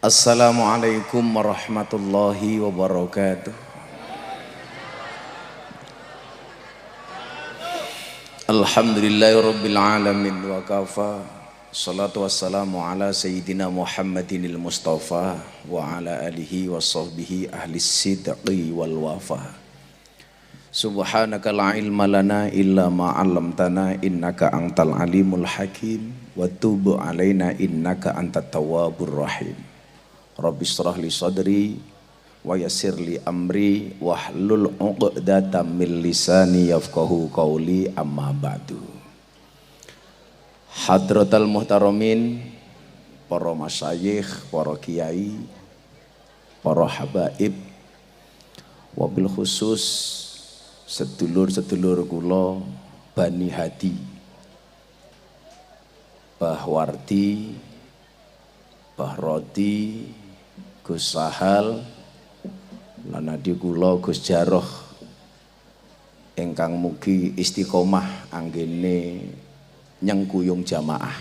Assalamualaikum warahmatullahi wabarakatuh. Alhamdulillahirabbil alamin wa kafa. Salatu wassalamu ala sayyidina Muhammadinil Mustafa wa ala alihi wa sahbihi ahli sidqi wal wafa. Subhanaka la ilma lana illa ma 'allamtana innaka antal alimul hakim wa tub alaina innaka antat tawwabur rahim. Rabbi shrah li sadri wa yassir li amri wahlul 'uqdatam min lisani yafqahu qawli amma ba'du. Hadratal muhtaramin, para masyayikh, para kiai, para habaib, wabil khusus sedulur-sedulur kula Bani Hadi, Mbah Wardi, Mbah Rodi, Gus Sahal, lan adi kula Gus Jaroh ingkang mugi istiqomah anggene nyengkuyung jamaah.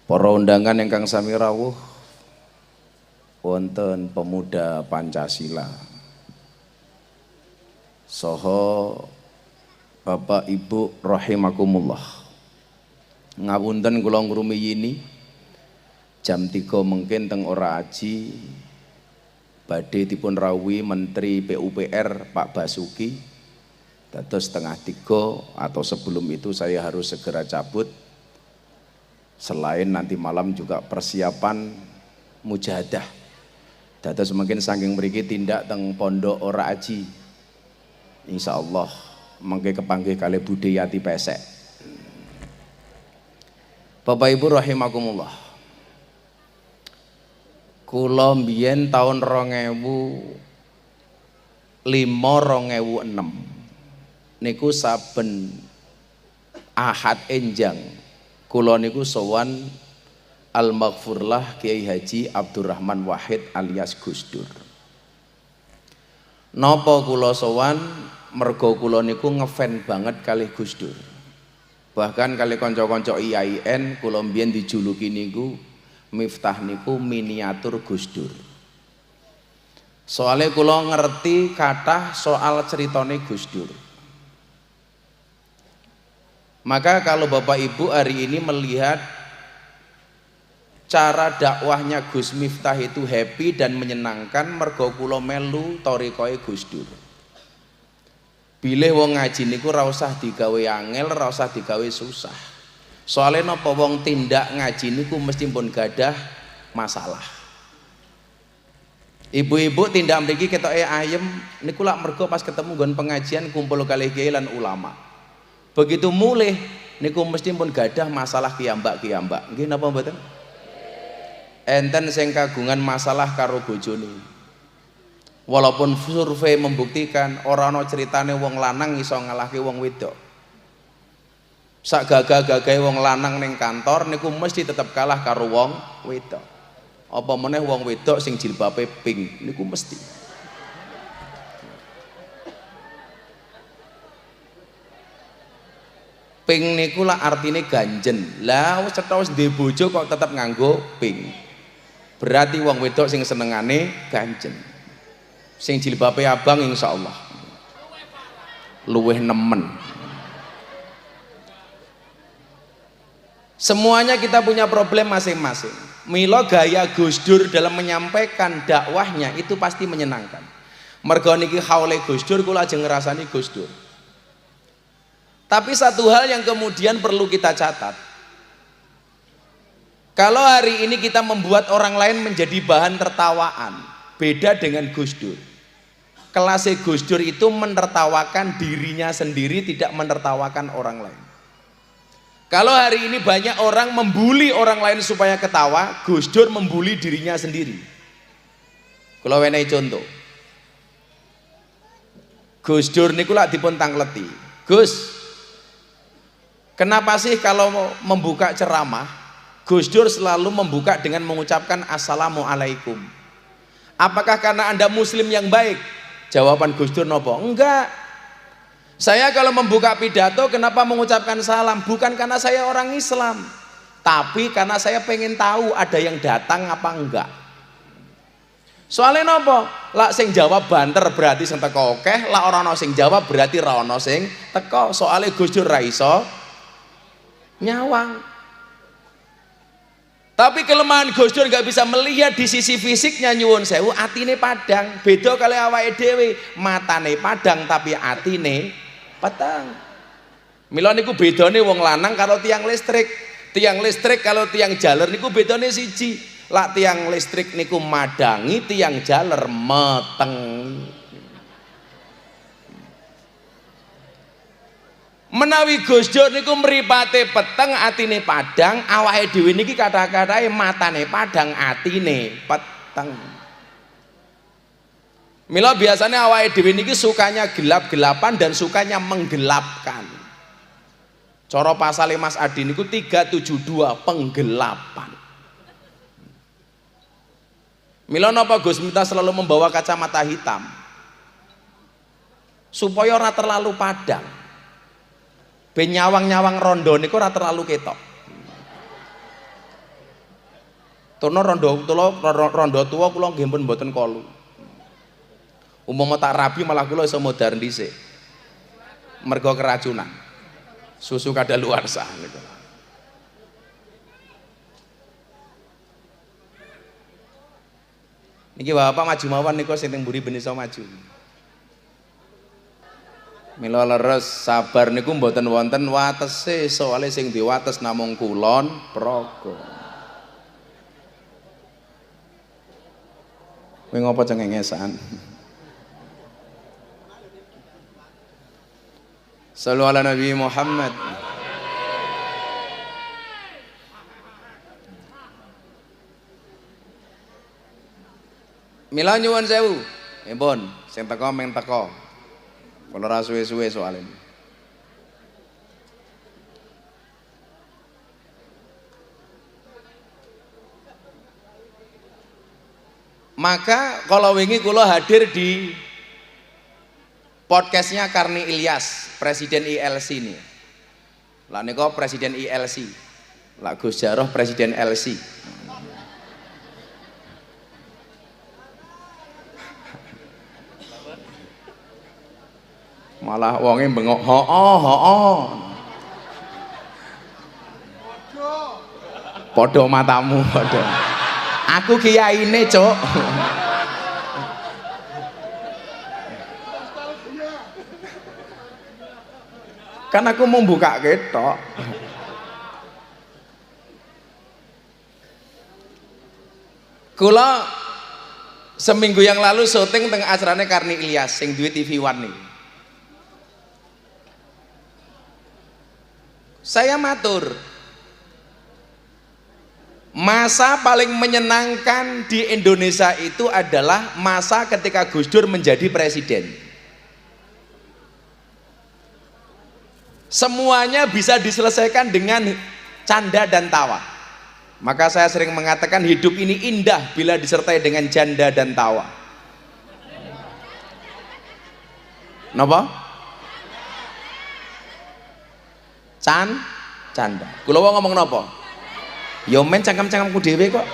Para undangan ingkang sami rawuh wonten pemuda Pancasila saha Bapak Ibu rahimakumullah. Ngapunten kula ngrumiyini jam 3 mungkin teng ora aji badhe dipun rawuhi Menteri PUPR Pak Basuki. Dados setengah 3 atau sebelum itu saya harus segera cabut. Selain nanti malam juga persiapan mujahadah. Dados mungkin saking mriki tindak teng pondok ora aji. Insyaallah mengke kepanggih kalih Budayati Pesek. Bapak Ibu rahimakumullah. Kula mbiyen tahun 2005-2006 niku saben Ahad enjang kula niku sowan Al-Maghfurlah Kiai Haji Abdurrahman Wahid alias Gus Dur. Napa kula sowan? Mergo kula niku ngefan banget kalih Gus Dur. Bahkan kalih kanca-kanca IAIN kula mbiyen dijuluki niku Miftah niku miniatur Gus Dur. Soale kula ngerti kathah soal ceritane Gus Dur. Maka kalau Bapak Ibu hari ini melihat cara dakwahnya Gus Miftah itu happy dan menyenangkan, mergo kula melu thariqahe Gus Dur. Bilih wong ngaji niku ora usah digawe angel, ora usah digawe susah. Soalnya napa wong tindak ngaji niku mesti pun gadah masalah. Ibu-ibu tindak mriki ketoke ayem niku lak mergo pas ketemu nggon pengajian kumpul kalih kiai lan ulama. Begitu mulih niku mesti pun gadah masalah kiyambak-kiyambak. Nggih napa mboten? Enten sing kagungan masalah karo bojone. Walaupun survei membuktikan ora ana ceritane wong lanang iso ngalahke wong wedok. Sak gagah-gagahe wong lanang ning kantor niku mesti tetep kalah karo wong wedok. Apa meneh wong wedok sing jilbabe pink niku mesti. Pink niku lah artine ganjen. Lah wis cetha wis duwe bojo kok tetep nganggo pink. Berarti wong wedok sing senengane ganjen. Sing jilbabe abang insyaallah luweh nemen. Semuanya kita punya problem masing-masing. Mila gaya Gus Dur dalam menyampaikan dakwahnya itu pasti menyenangkan. Mergo niki haule Gus Dur kula ajeng ngrasani Gus Dur. Tapi satu hal yang kemudian perlu kita catat. Kalau hari ini kita membuat orang lain menjadi bahan tertawaan, beda dengan Gus Dur. Kelasnya Gus Dur itu menertawakan dirinya sendiri, tidak menertawakan orang lain. Kalau hari ini banyak orang membuli orang lain supaya ketawa, Gus Dur membuli dirinya sendiri. Kalau wenehi contoh, Gus Dur niku lak dipun tangleti. Gus, kenapa sih kalau membuka ceramah, Gus Dur selalu membuka dengan mengucapkan Assalamualaikum? Apakah karena Anda Muslim yang baik? Jawaban Gus Dur nopo? Enggak. Saya kalau membuka pidato kenapa mengucapkan salam? Bukan karena saya orang Islam, Tapi karena saya pengen tahu ada yang datang apa enggak. Soalnya nopo? Lah sing jawab banter berarti sing teko akeh, lah ora ana sing jawab berarti ra ana sing teko. Soalnya Gus Dur ra iso nyawang. Tapi kelemahan Gus Dur nggak bisa melihat di sisi fisiknya, nyuwun sewu, atine padang. Beda kali awake dhewe, matane padang tapi atine peteng. Mila niku bedane wong lanang karo tiang listrik. Tiang listrik kalau tiang jaler niku bedane siji. Lah tiang listrik niku madangi, tiang jaler meteng. Menawi Gus Dur niku mripate peteng atine padang, awake dhewe niki kata-katae matane padang atine peteng. Mila biasanya awake dhewe niki sukanya gelap-gelapan dan sukanya menggelapkan. Cara pasale Mas Adi niku 372 penggelapan. Mila napa Gus Miftah selalu membawa kacamata hitam? Supaya ora terlalu padang. Ben nyawang-nyawang rondo niku ora terlalu ketok. Tono rondo tua kula nggih pun mboten kolu. Umpama tak rabi malah kula iso modar dhisik. Mergo keracunan. Susu kadaluarsa niku. Niki Bapak maju mawon niku sing teng mburi ben iso maju. Mila leres sabar niku mboten wonten watese, soalé sing diwates namung kulon praga. Kowe ngopo cengengesan? Shallu ala Nabi Muhammad. Mila nyuwun sewu, nggih sing teko meng teko. Kula ora suwe-suwe soalnya. Maka kalau wingi kula hadir di podcastnya Karni Ilyas, Presiden ILC ini. Lah niku Presiden ILC. Lah Gus Jaroh Presiden LC. Malah wonge bengok hoo. Podo matamu podo. Aku kiyaine, Cuk. Kan aku mau buka ketok. Kula seminggu yang lalu syuting teng acarane Karni Ilyas sing duwe TV One nih. Saya matur, masa paling menyenangkan di Indonesia itu adalah masa ketika Gus Dur menjadi presiden. Semuanya bisa diselesaikan dengan canda dan tawa. Maka saya sering mengatakan hidup ini indah bila disertai dengan canda dan tawa. Napa? Canda. Kula wae ngomong napa? Ya men cangkem-cangkemku dhewe kok.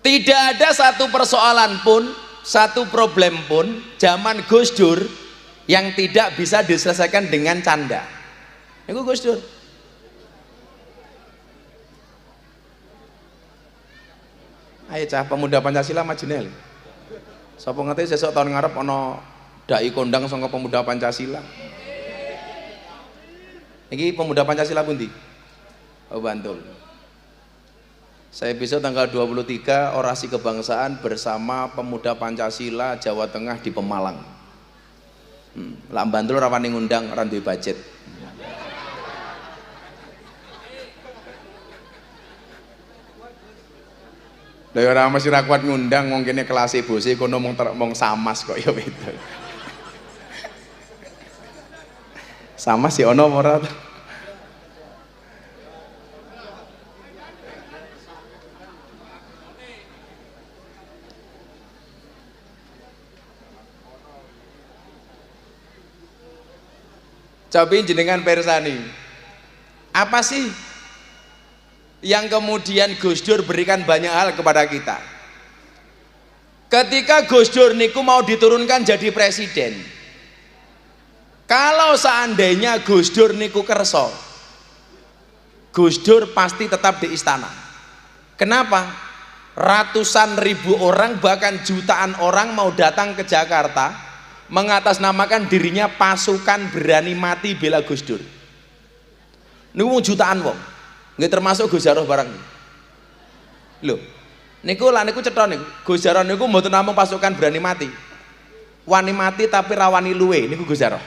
Tidak ada satu persoalan pun, satu problem pun zaman Gus Dur yang tidak bisa diselesaikan dengan canda. Niku Gus Dur. Ayo cah pemuda Pancasila majine. Sapa ngerti sesuk tahun ngarep ana dai kondang saka pemuda Pancasila. Iki pemuda Pancasila pundi? Oh Bantul. Saya besok tanggal 23 orasi kebangsaan bersama pemuda Pancasila Jawa Tengah di Pemalang. Lah Bantul ora wani ngundang, ora duwe budget. Lah ora mesti ra kuat ngundang wong kene kelas bose kono mung samas kok ya itu. Samas ya ono ora? Coba jenengan persani. Apa sih yang kemudian Gus Dur berikan banyak hal kepada kita? Ketika Gus Dur niku mau diturunkan jadi presiden, kalau seandainya Gus Dur niku kerso, Gus Dur pasti tetap di istana. Kenapa? Ratusan ribu orang bahkan jutaan orang mau datang ke Jakarta mengatasnamakan dirinya pasukan berani mati bela Gus Dur. Niku jutaan wong, nggih termasuk Gus Jarot barang. Lho, niku cetha niku. Gus Jarot niku mboten namung pasukan berani mati. Wani mati tapi rawani luwe niku Gus Jarot.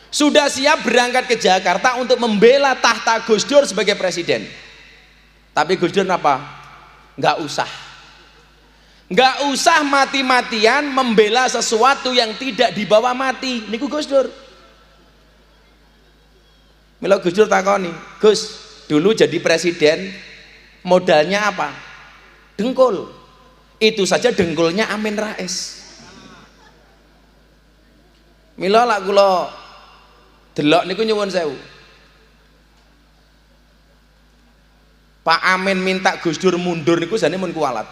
Sudah siap berangkat ke Jakarta untuk membela tahta Gus Dur sebagai presiden. Tapi Gus Dur apa? Nggak usah mati-matian membela sesuatu yang tidak dibawa mati. Niku Gus Dur. Mila Gus Dur takoni, Gus, dulu jadi presiden modalnya apa? Dengkul. Itu saja dengkulnya Amin Rais. Mila lak kula delok niku nyuwun sewu. Pak Amin minta Gus Dur mundur niku jane mun kuwalat.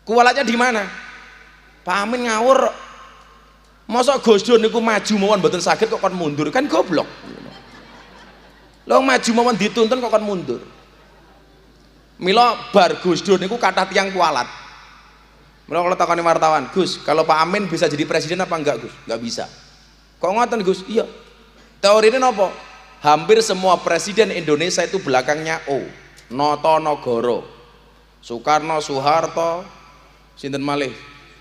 Kuwalatnya di mana? Pak Amin ngawur. Masa Gus Dur niku maju mawon mboten saged kok kon mundur, kan goblok. Lho maju mawon dituntun kok kon mundur. Mila bar Gus Dur niku kathah tiyang kualat. Mila kalau takoni wartawan, Gus, kalau Pak Amin bisa jadi presiden apa enggak, Gus? Enggak bisa. Kok ngoten, Gus? Iya. Teorine napa? Hampir semua presiden Indonesia itu belakangnya O. Noto Nagara. Soekarno, Soeharto, sinten malih?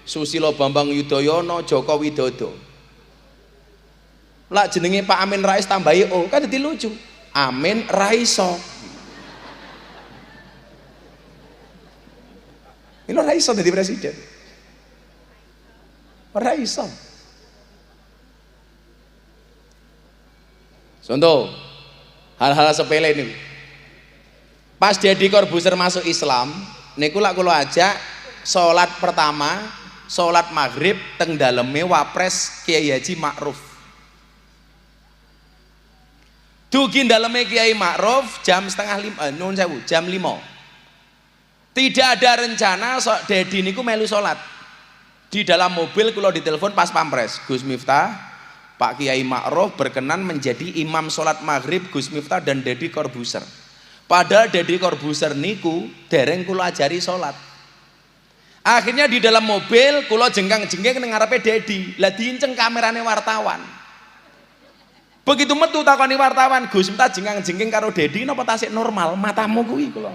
Susilo Bambang Yudhoyono, Joko Widodo. Lah jenenge Pak Amin Rais tambahi O, kan jadi lucu. Amin Raiso. Ini Raiso jadi presiden. Raiso. Contoh hal-hal sepele ini. Pas Deddy Corbuzier masuk Islam, niku lak kula ajak salat pertama, salat maghrib teng daleme Wapres Kiai Haji Ma'ruf. Dugi daleme Kiai Ma'ruf jam setengah 5, nun sewu, jam 5. Tidak ada rencana sok Dedi niku melu salat. Di dalam mobil kula ditelepon pas pampres, Gus Miftah, Pak Kiai Ma'ruf berkenan menjadi imam salat maghrib Gus Miftah dan Dedi Corbuzier. Padahal Dedi Corbuzier niku dereng kula ajari salat. Akhirnya di dalam mobil kula jengkang-jengking ning ngarepe Dedi. Lah diinceng kamerane wartawan. Begitu metu takoni wartawan, Gus Miftah jengkang-jengking karo Dedi napa tasik normal? Matamu kuwi kula.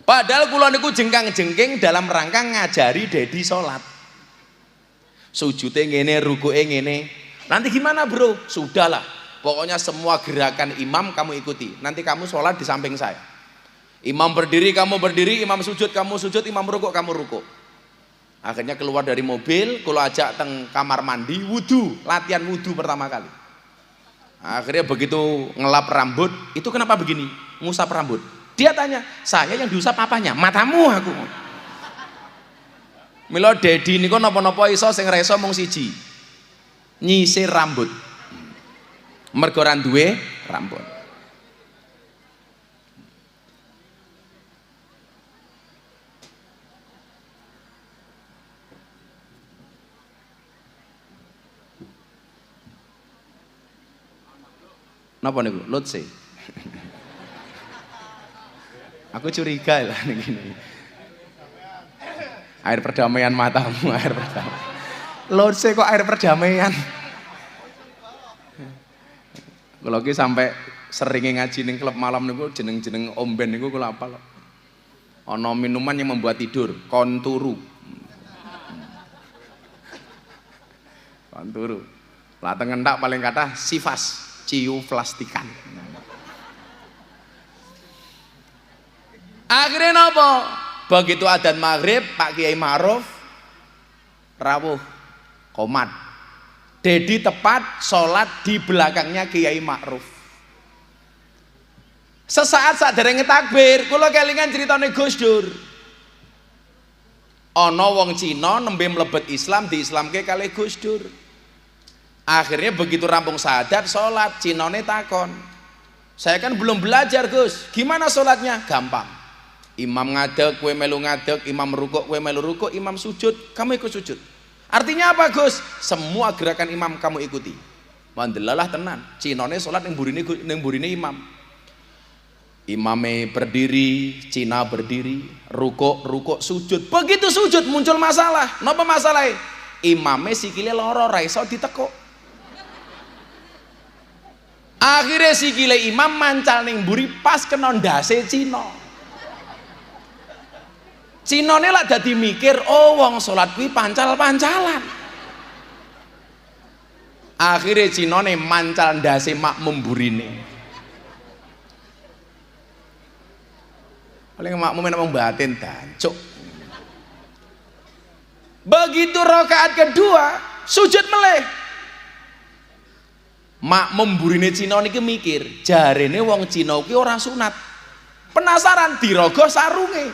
Padahal kula niku jengkang-jengking dalam rangka ngajari Dedi salat. Sujute ngene, rukuke ngene. Nanti gimana, Bro? Sudahlah. Pokoknya semua gerakan imam kamu ikuti. Nanti kamu salat di samping saya. Imam berdiri, kamu berdiri, imam sujud, kamu sujud, imam rukuk, kamu rukuk. Akhirnya keluar dari mobil, kula ajak teng kamar mandi, wudu, latihan wudu pertama kali. Akhirnya begitu ngelap rambut, itu kenapa begini? Ngusap rambut. Dia tanya, saya yang diusap apanya? Matamu aku. Mila Dedi niku napa-napa iso sing ra iso mung siji. Nyisir rambut. Mergo ora duwe rambut. Napa niku? Lutse. Aku curiga lah gini. Air perdamaian matamu, air perdamaian. Lutse kok air perdamaian. Kalau ki sampai sering ngaji ning klub malam niku jeneng-jeneng omben niku kula apal. Ana minuman yang membuat tidur, konturu. Konturu. Lateng entak paling kathah sifas. Ciu plastikan. Akhirnya napa? Begitu adzan maghrib, Pak Kiai Ma'ruf rawuh qomat. Dedi tepat sholat di belakangnya Kiai Ma'ruf. Sesaat saderenge takbir, kula kelingan critane Gus Dur. Ana wong Cina nembe mlebet Islam diislamke kalih Gus Dur. Akhirnya begitu rampung syahadat salat, Cinane takon, saya kan belum belajar Gus, gimana salatnya? Gampang, imam ngadeg kowe melu ngadeg, imam rukuk kowe melu rukuk, imam sujud kamu ikut sujud. Artinya apa Gus? Semua gerakan imam kamu ikuti. Mandelalah tenan, Cinane salat ning burine imam. Imame berdiri, Cina berdiri, rukuk sujud. Begitu sujud muncul masalah. Napa masalahnya? Imame sikile loro ra iso ditekuk. Akhirnya sikile imam mancal ning mburi pas kena ndase Cina. Cinane lak dadi mikir, oh wong salat kuwi pancal-pancalan. Akhirnya Cinane mancal ndase makmum burine. Paling makmum enak batin dancuk. Begitu rakaat kedua sujud meleh, makmum burine Cina niki mikir, jarene wong Cina ki ora sunat. Penasaran dirogoh sarunge.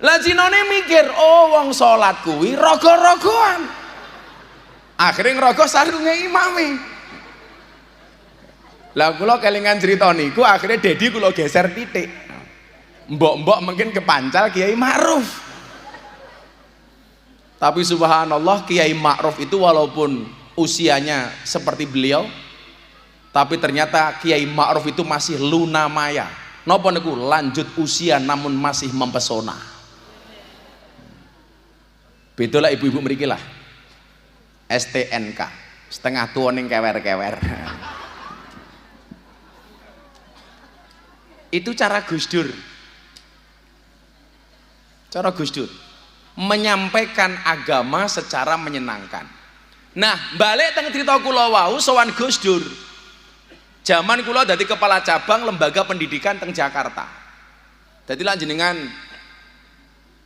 Lah Cinane mikir, oh wong salat kuwi rogo-rogoan. Akhirnya ngerogoh sarunge imame. Lah kula kelingan cerita niku, akhirnya Dedi kula geser titik. Mbok-mbok mungkin kepancal Kiai Ma'ruf. Tapi subhanallah Kiai Ma'ruf itu walaupun usianya seperti beliau, tapi ternyata Kiai Ma'ruf itu masih luna maya. Napa niku? Lanjut usia namun masih mempesona. Bedolah ibu-ibu mriki lah. STNK, setengah tua ning kewer-kewer. Itu cara Gus Dur. Cara Gus Dur menyampaikan agama secara menyenangkan. Nah, balik teng cerita kula wau sowan Gus Dur. Zaman kula dadi kepala cabang lembaga pendidikan teng Jakarta. Dadi lan jenengan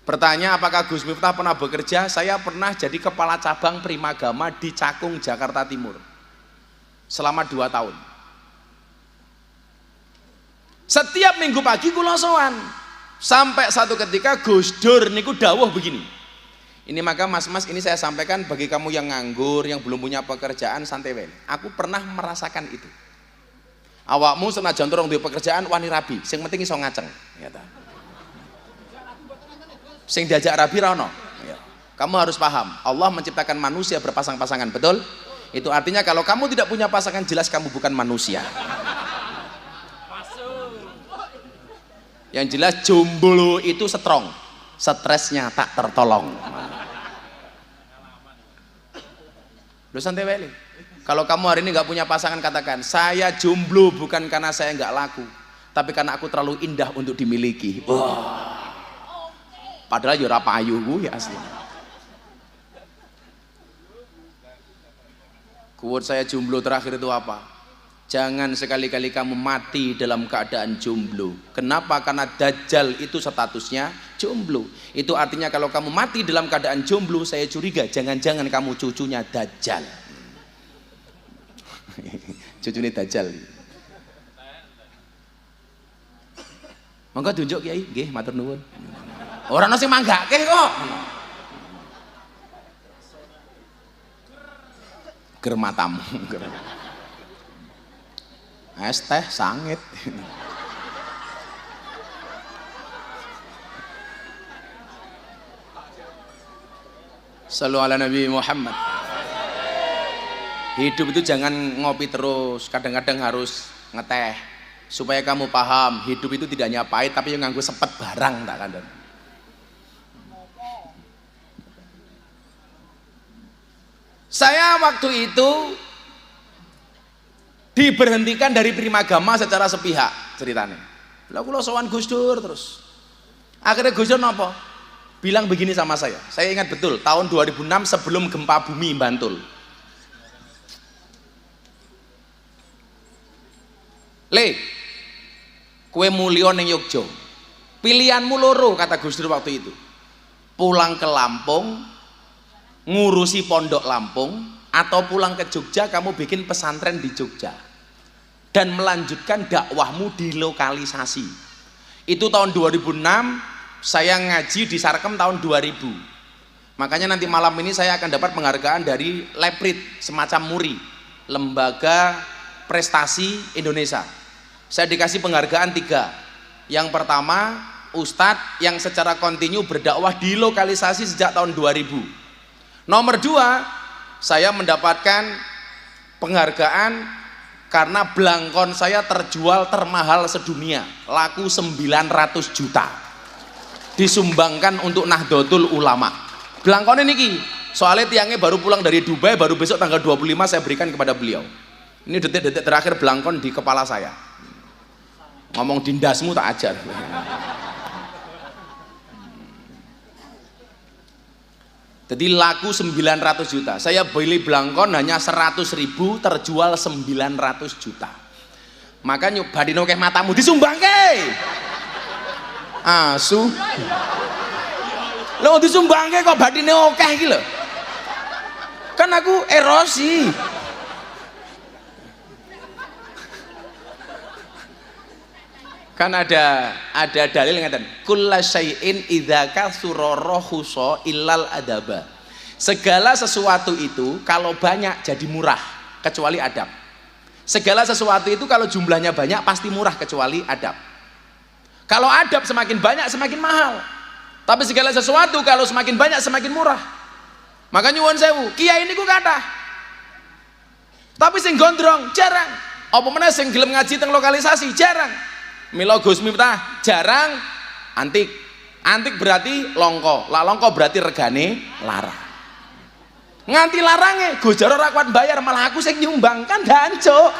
bertanya apakah Gus Miftah pernah bekerja? Saya pernah jadi kepala cabang Primagama di Cakung, Jakarta Timur selama 2 tahun. Setiap minggu pagi kula sowan. Sampai satu ketika Gus Dur niku dawuh begini. Ini maka mas-mas ini saya sampaikan bagi kamu yang nganggur, yang belum punya pekerjaan, santai wae. Aku pernah merasakan itu. Awakmu senajan turung duwe pekerjaan wani rabi, sing penting iso ngaceng, ya ta. Sing diajak rabi ra ono. Ya. Kamu harus paham, Allah menciptakan manusia berpasang-pasangan, betul? Itu artinya kalau kamu tidak punya pasangan jelas kamu bukan manusia. Yang jelas jomblo itu strong, stresnya tak tertolong. Lu santai weli. Kalau kamu hari ini nggak punya pasangan, katakan saya jomblo bukan karena saya nggak laku, tapi karena aku terlalu indah untuk dimiliki. Padahal yo ora payu ya asli. Quote saya jomblo terakhir itu apa? Jangan sekali-kali kamu mati dalam keadaan jomblo. Kenapa? Karena Dajjal itu statusnya jomblo. Itu artinya kalau kamu mati dalam keadaan jomblo, saya curiga jangan-jangan kamu cucunya Dajjal. Cucunya Dajjal. Monggo tunjuk Kiai, nggih matur nuwun. Ora ono sing manggake kok. Ger matamu. Es teh sangit. Sallu ala Nabi Muhammad. Hidup itu jangan ngopi terus, kadang-kadang harus ngeteh supaya kamu paham hidup itu tidak hanya pahit tapi yang nganggo sepet barang tak kandang. Saya waktu itu diberhentikan dari Primagama secara sepihak ceritanya. Lah kula sowan Gus Dur terus. Akhirnya Gus Dur napa? Bilang begini sama saya. Saya ingat betul tahun 2006 sebelum gempa bumi Bantul. Le, kue mulya ning Yogya. Pilihanmu loro kata Gus Dur waktu itu. Pulang ke Lampung, ngurusi pondok Lampung, atau pulang ke Jogja kamu bikin pesantren di Jogja dan melanjutkan dakwahmu di lokalisasi. Itu tahun 2006 saya ngaji di Sarkem tahun 2000. Makanya nanti malam ini saya akan dapat penghargaan dari Leprit, semacam MURI, Lembaga Prestasi Indonesia. Saya dikasih penghargaan 3. Yang pertama, Ustadz yang secara kontinu berdakwah di lokalisasi sejak tahun 2000. Nomor 2, saya mendapatkan penghargaan karena belangkon saya terjual termahal sedunia, laku 900 juta, disumbangkan untuk Nahdlatul Ulama. Belangkon ini soalnya tiangnya baru pulang dari Dubai, baru besok tanggal 25 saya berikan kepada beliau. Ini detik-detik terakhir belangkon di kepala saya. Ngomong dindasmu tak ajar. Jadi laku 900 juta. Saya beli belangkon hanya 100.000, terjual 900 juta. Maka nyobadin oke matamu disumbangke. Asu. Lo disumbangke kok badine oke iki lho. Kan aku erosi. Kan ada dalil yang ngatakan kulla syai'in idza katsura rahusa illal adaba. Segala sesuatu itu kalau banyak jadi murah kecuali adab. Segala sesuatu itu kalau jumlahnya banyak pasti murah kecuali adab. Kalau adab semakin banyak semakin mahal. Tapi segala sesuatu kalau semakin banyak semakin murah. Makanya nyuwun sewu, kiai niku kathah. Tapi sing gondrong jarang. Apa meneh sing gelem ngaji teng lokalisasi jarang. Mila Gus Miftah jarang antik. Antik berarti longko. Lah longko berarti regane larang. Nganti larange Gus Jaro ora kuat bayar, malah aku sing nyumbang kan dancuk.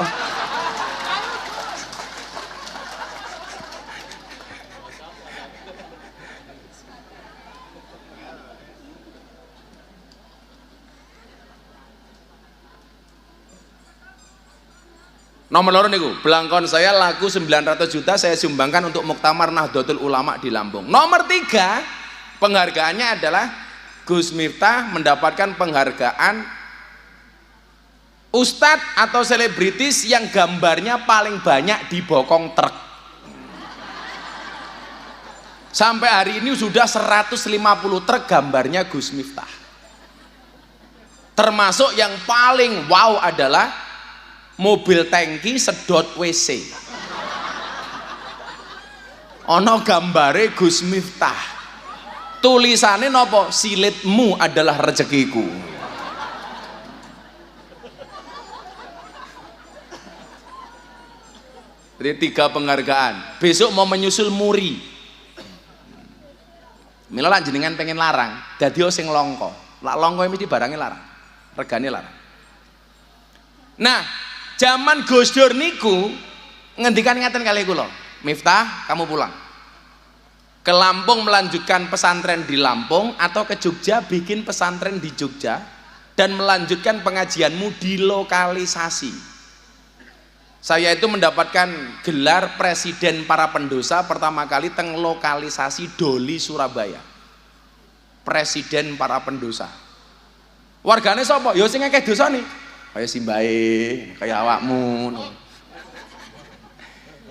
Nomor loro niku, belangkon saya laku 900 juta saya sumbangkan untuk Muktamar Nahdlatul Ulama di Lampung. Nomor 3, penghargaannya adalah Gus Miftah mendapatkan penghargaan Ustadz atau selebritis yang gambarnya paling banyak di bokong truk. Sampai hari ini sudah 150 truk gambarnya Gus Miftah. Termasuk yang paling wow adalah mobil tangki sedot WC. Ono gambare Gus Miftah. Tulisannya nopo? Silitmu adalah rezekiku. Jadi 3 penghargaan. Besok mau menyusul MURI. Mila lan jenengan pengen larang, dadi sing longko. Lah longko mesti barangnya larang. Regane larang. Nah, zaman Gus Dur niku ngendikan ngaten kali kula, Miftah kamu pulang ke Lampung melanjutkan pesantren di Lampung atau ke Jogja bikin pesantren di Jogja dan melanjutkan pengajianmu di lokalisasi. Saya itu mendapatkan gelar presiden para pendosa pertama kali teng lokalisasi Doli Surabaya. Presiden para pendosa. Wargane sapa? Ya sing akeh dosane. Kaya simbahe, kaya awakmu.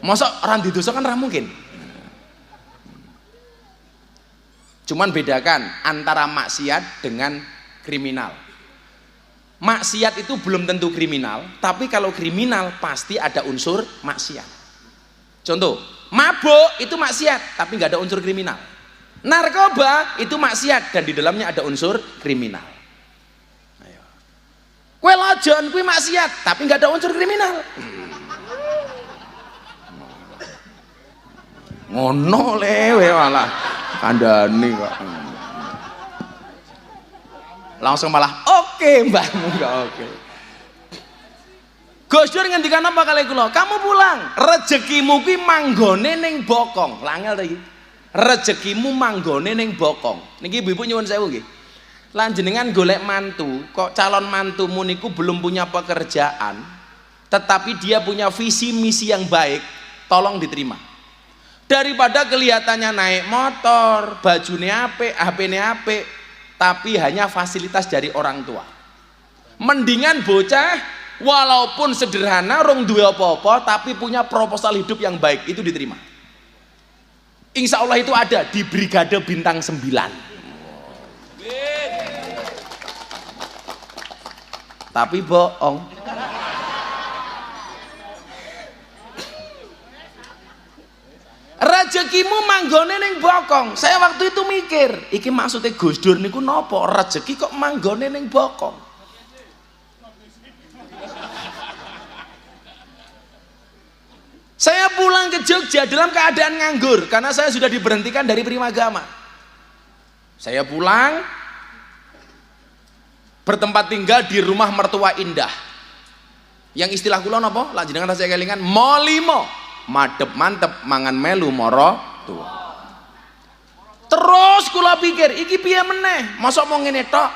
Mosok ora didosa kan ora mungkin. Cuman bedakan antara maksiat dengan kriminal. Maksiat itu belum tentu kriminal, tapi kalau kriminal pasti ada unsur maksiat. Contoh, mabuk itu maksiat, tapi nggak ada unsur kriminal. Narkoba itu maksiat dan di dalamnya ada unsur kriminal. Kue lojon, kue maksiat, tapi nggak ada unsur kriminal. Ngono lewe malah kandani kok. Langsung malah oke mbahmu nggak oke. Gus Dur ngendikan apa kali kula? Kamu pulang, rezekimu kuwi manggone ning bokong. Langel ta iki. Rezekimu manggone ning bokong. Niki ibu-ibu nyuwun sewu nggih. Lan jenengan golek mantu, kok calon mantumu niku belum punya pekerjaan, tetapi dia punya visi misi yang baik, tolong diterima. Daripada kelihatannya naik motor, bajune apik, HP-ne apik, tapi hanya fasilitas dari orang tua. Mendingan bocah walaupun sederhana, rong duwe apa-apa, tapi punya proposal hidup yang baik, itu diterima. Insya Allah itu ada di Brigade Bintang 9. Tapi bohong. Rezekimu manggone ning bokong. Saya waktu itu mikir, iki maksudnya Gus Dur niku nopo? Rezeki kok manggone ning bokong? Saya pulang ke Jogja dalam keadaan nganggur karena saya sudah diberhentikan dari Primagama. Saya pulang bertempat tinggal di rumah mertua indah. Yang istilah kula napa? Lan jenengan saya kelingan molimo, madep mantep mangan melu moro tua. Terus kula pikir, iki piye meneh? Mosok mau ngene tok?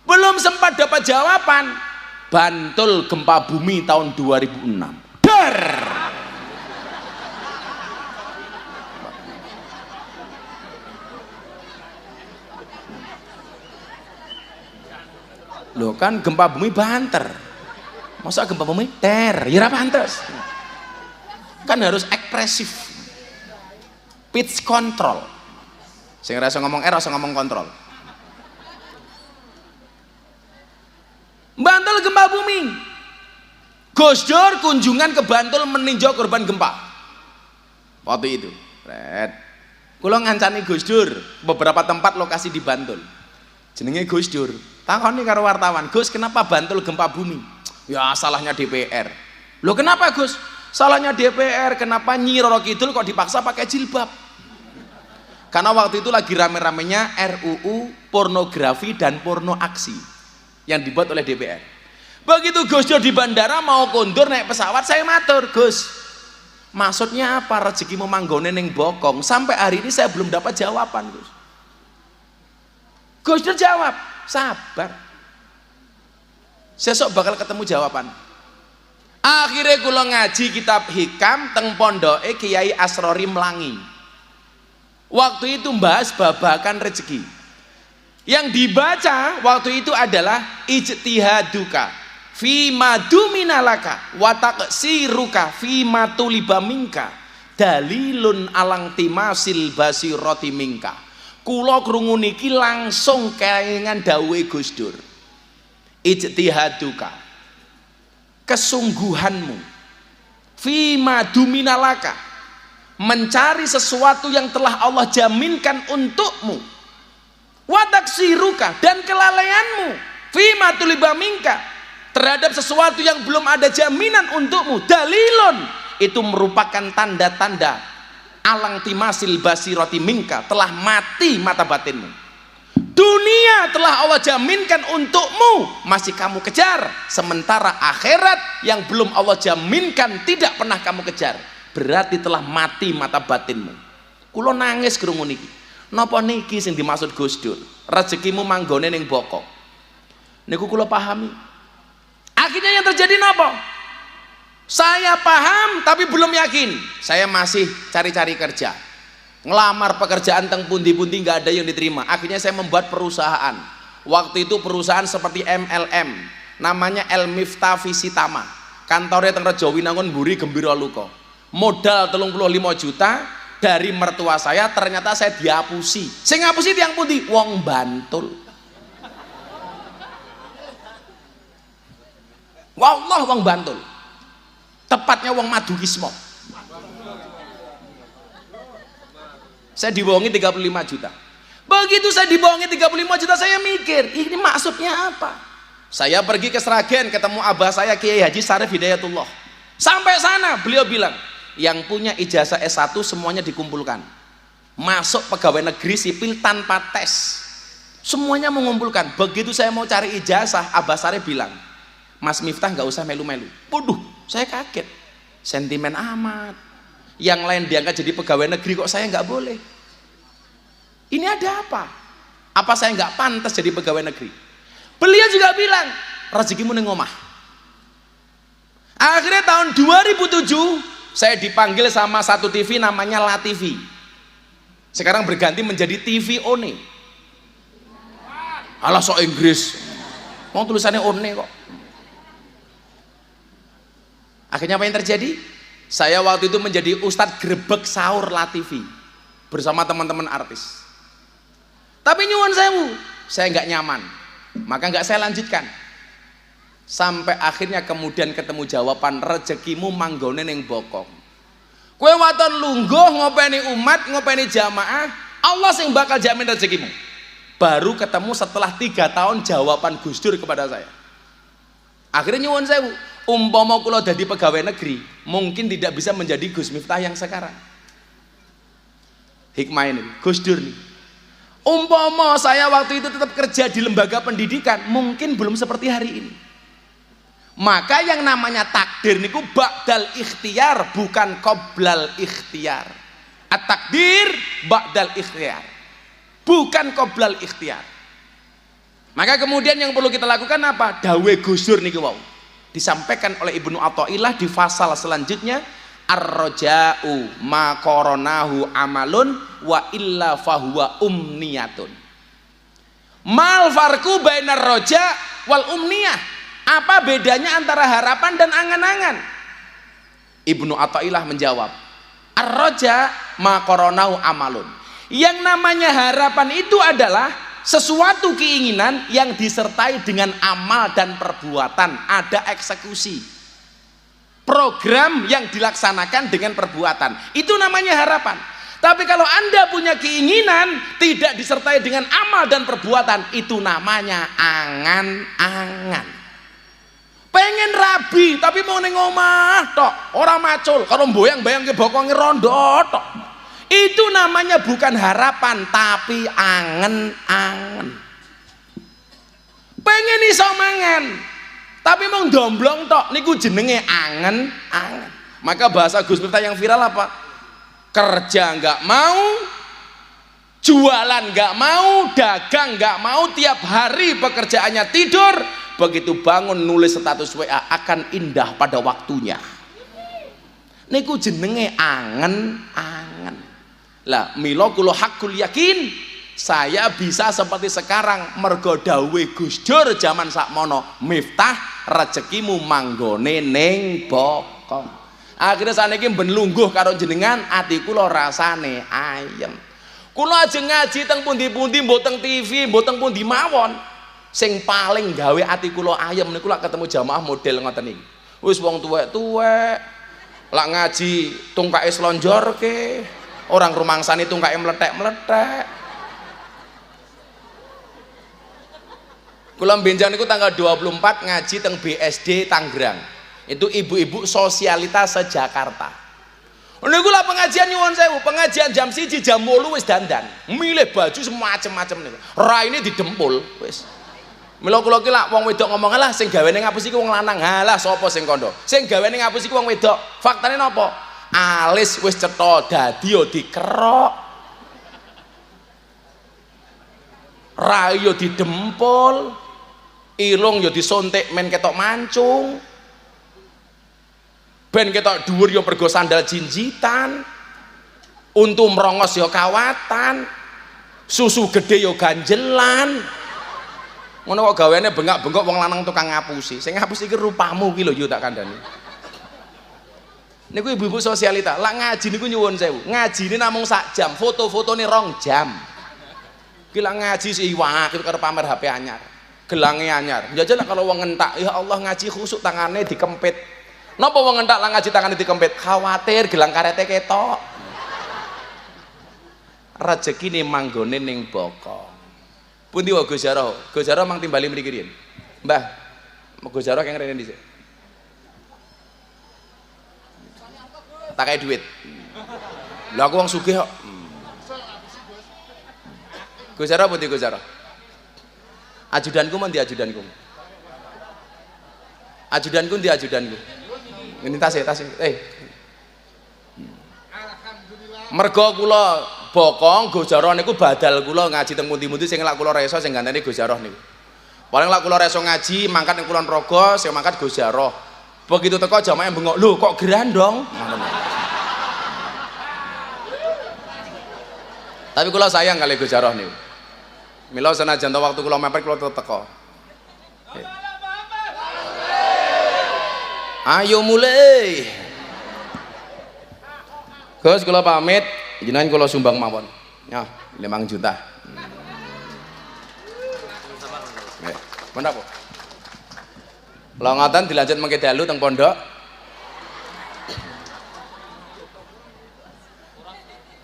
Belum sempat dapat jawaban. Bantul gempa bumi tahun 2006. Dar. Loh kan gempa bumi banter, masa gempa bumi ter, ya pantes. Kan harus ekspresif, pitch control. Sing rasa ngomong rasa ngomong kontrol. Bantul gempa bumi. Gus Dur kunjungan ke Bantul meninjau korban gempa. Waktu itu, kula ngancani Gus Dur beberapa tempat lokasi di Bantul. Jenenge Gus Dur. Takoni karo wartawan, Gus kenapa Bantul gempa bumi? Ya salahnya DPR. Loh kenapa Gus? Salahnya DPR, kenapa Nyi Roro Kidul kok dipaksa pakai jilbab? Karena waktu itu lagi rame-ramenya RUU pornografi dan porno aksi yang dibuat oleh DPR. Begitu Gus Dur di bandara mau kondur naik pesawat, saya matur, Gus maksudnya apa rezekimu manggone ning bokong? Sampai hari ini saya belum dapat jawaban, Gus. Gus Dur jawab, sabar, sesok bakal ketemu jawaban. Akhirnya kula ngaji kitab hikam teng pondoke Kiai Asrori Mlangi. Waktu itu bahas babakan rezeki. Yang dibaca waktu itu adalah ijtihaduka fima duminalaka wa taqsiruka fima tuliba minka dalilun alang timasil basirati minka. Kula krungu niki langsung kelingan dawuhe Gus Dur. Ijtihaduka, kesungguhanmu, fima duminalaka, mencari sesuatu yang telah Allah jaminkan untukmu, wa taksiruka, dan kelalaianmu, fima tuliba minka, terhadap sesuatu yang belum ada jaminan untukmu, dalilun, itu merupakan tanda-tanda alang timasil basirati minka, telah mati mata batinmu. Dunia telah Allah jaminkan untukmu, masih kamu kejar, sementara akhirat yang belum Allah jaminkan tidak pernah kamu kejar, berarti telah mati mata batinmu. Kulo nangis krungu niki. Napa niki sing dimaksud Gus Dur? Rezekimu manggone ning bokong. Niku kulo pahami. Akhirnya yang terjadi napa? Saya paham tapi belum yakin. Saya masih cari-cari kerja, ngelamar pekerjaan teng pundi-pundi nggak ada yang diterima. Akhirnya saya membuat perusahaan. Waktu itu perusahaan seperti MLM, namanya El Miftah Visitama. Kantornya teng Rejo Winangun Mburi Gembira Luko. Modal 35 juta dari mertua saya, ternyata saya dihapusi. Saya ngapusi tiang pundi? Wong Bantul. Wallah wong Bantul. Tepatnya wong Madukismo. Saya dibohongi 35 juta. Begitu saya dibohongi 35 juta, saya mikir, ini maksudnya apa? Saya pergi ke Sragen, ketemu abah saya Kiai Haji Sarif Hidayatullah. Sampai sana beliau bilang, yang punya ijazah S1 semuanya dikumpulkan. Masuk pegawai negeri sipil tanpa tes. Semuanya mengumpulkan. Begitu saya mau cari ijazah, abah Sarif bilang, Mas Miftah nggak usah melu-melu. Waduh, saya kaget, sentimen amat. Yang lain diangkat jadi pegawai negeri, kok saya nggak boleh? Ini ada apa? Apa saya nggak pantas jadi pegawai negeri? Beliau juga bilang, rezekimu ning omah. Akhirnya tahun 2007 saya dipanggil sama satu TV namanya La TV. Sekarang berganti menjadi TV One. Alah sok Inggris, mau tulisannya One kok. Akhirnya apa yang terjadi? Saya waktu itu menjadi ustadz grebek sahur La TV. bersama teman-teman artis. Tapi nyuwun sewu, saya nggak nyaman, maka nggak saya lanjutkan. Sampai akhirnya kemudian ketemu jawaban, rezekimu manggone ning bokong. Kowe waton lungguh ngopeni umat, ngopeni jamaah, Allah sing bakal jamin rezekimu. Baru ketemu setelah 3 tahun jawaban Gus Dur kepada saya. Akhirnya nyuwun sewu, umpama kula dadi pegawai negeri, mungkin tidak bisa menjadi Gus Miftah yang sekarang. Hikmah ini, Gus Dur nih. Umpama saya waktu itu tetap kerja di lembaga pendidikan, mungkin belum seperti hari ini. Maka yang namanya takdir niku ba'dal ikhtiar, bukan qoblal ikhtiar. At-takdir ba'dal ikhtiar, bukan qoblal ikhtiar. Maka kemudian yang perlu kita lakukan apa? Dawe Gus Dur niku wau disampaikan oleh Ibnu Athaillah di fasal selanjutnya, ar-raja'u ma qoronahu amalun wa illa fahuwa umniyatun. Mal farku bainar roja wal umniyah. Apa bedanya antara harapan dan angan-angan? Ibnu Athaillah menjawab, ar-roja ma qoronahu amalun. Yang namanya harapan itu adalah sesuatu keinginan yang disertai dengan amal dan perbuatan, ada eksekusi. Program yang dilaksanakan dengan perbuatan, itu namanya harapan. Tapi kalau Anda punya keinginan tidak disertai dengan amal dan perbuatan, itu namanya angan-angan. Pengen rabi tapi mau ning omah tok, ora macul, karo mboyang-bayang ke bokonge rondo tok. Itu namanya bukan harapan tapi angen-angen. Pengen iso mangan tapi mau domblong tok, niku jenenge angen-angen. Maka bahasa Gus Miftah yang viral apa? Kerja nggak mau, jualan nggak mau, dagang nggak mau, tiap hari pekerjaannya tidur, begitu bangun nulis status WA akan indah pada waktunya. Niku jenenge angen-angen. Lah mila kula hakul yakin saya bisa seperti sekarang mergo dawuhe Gus Dur zaman sakmono, Miftah rezekimu manggone ning bokong. Akhirnya saniki ben lungguh karo jenengan, ati kula rasane ayem. Kula ajeng ngaji teng pundi-pundi, mbok teng TV, mbok teng pundi mawon. Sing paling gawe ati kula ayem niku lak ketemu jamaah model ngoten iki. Wis wong tuwek-tuwek lak ngaji tungkake slonjorke, orang rumangsane tungkake meletek-meletek. Kula benjang niku tanggal 24 ngaji teng BSD Tangerang. Itu ibu-ibu sosialitas se-Jakarta. Niku lah pengajian nyuwun sewu, pengajian jam 1 jam 8 wis dandan, milih baju semacam-macam niku. Raine didempul wis. Mila kula ki lak wong wedok ngomong lah sing gawene ngapus iki wong lanang. Halah sapa sing kandha? Sing gawene ngapus iki wong wedok. Faktane napa? Alis wis cetha dadi yo dikerok. Rai yo didempul. Irung yo disontek men ketok mancung. Ben ketok dhuwur yo mergo sandal jinjitan. Untu merongos yo kawatan. Susu gede yo ganjelan. Ngono kok gaweane bengak-bengkok wong lanang tukang ngapusi. Sing ngapus iki rupamu ki lho yo tak kandhani. Niku ibu-ibu sosialita, lak ngaji niku nyuwun sewu. Ngajine namung sak jam, foto-fotone 2 jam. Ki lak ngaji siwak itu karo pamer HP anyar. Gelange anyar. Njajal kalau wong ngentak, ya Allah ngaji khusuk tangane dikempit. Napa wong ngentak lak ngaji tangane dikempit? Khawatir gelang karete ketok. Rezekine manggone ning bokong. Pundi wae Gus Jarah? Gus Jarah mang timbali mriki riyen. Mbah, Gus Jarah keng rene dhisik. Tak kaya duit. Lah aku wong sugih kok. Gus Jarah pundi Gus Jarah? Ajudanku mandi ajudanku. Ajudanku ndi ajudanku? Ini tas. Mergo kula bokong Gus Jarah niku badal kula ngaji teng pundi-pundi sing lak kula reso sing gantene Gus Jarah niku. Paling lak kula reso ngaji mangkat ning Kulon Progo sing mangkat Gus Jarah. Begitu teko jamaah bengok, "Lho kok gerandong?" Tapi kula sayang kali Gus Jarah niku. Mila senajan waktu kula mepet kula tetep teko. Ayo mulai. Gus kula pamit. jenengan kula sumbang mawon. Ya, 5 juta. Nggih. Menapa? Lah ngoten dilanjut mengke dalu teng pondok.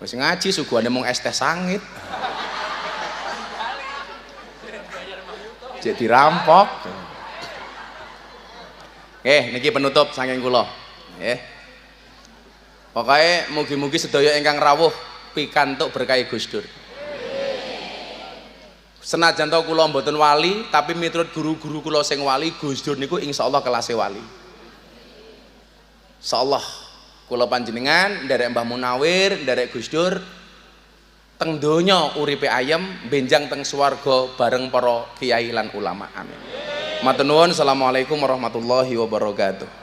Wis ngaji suguhane mung es teh sangit. Jadi dirampok. Niki penutup saking kula. Nggih. Pokoke mugi-mugi sedaya ingkang rawuh pikantuk berkah Gus Dur. Senajan to kula mboten wali, tapi miturut guru-guru kula sing wali, Gus Dur niku insyaallah kelase wali. Insyaallah kula panjenengan nderek Mbah Munawir, nderek Gus Dur teng donya uripe ayem, benjang teng swarga bareng para kiai lan ulama. Amin. Matur nuwun. Assalamualaikum warahmatullahi wabarakatuh.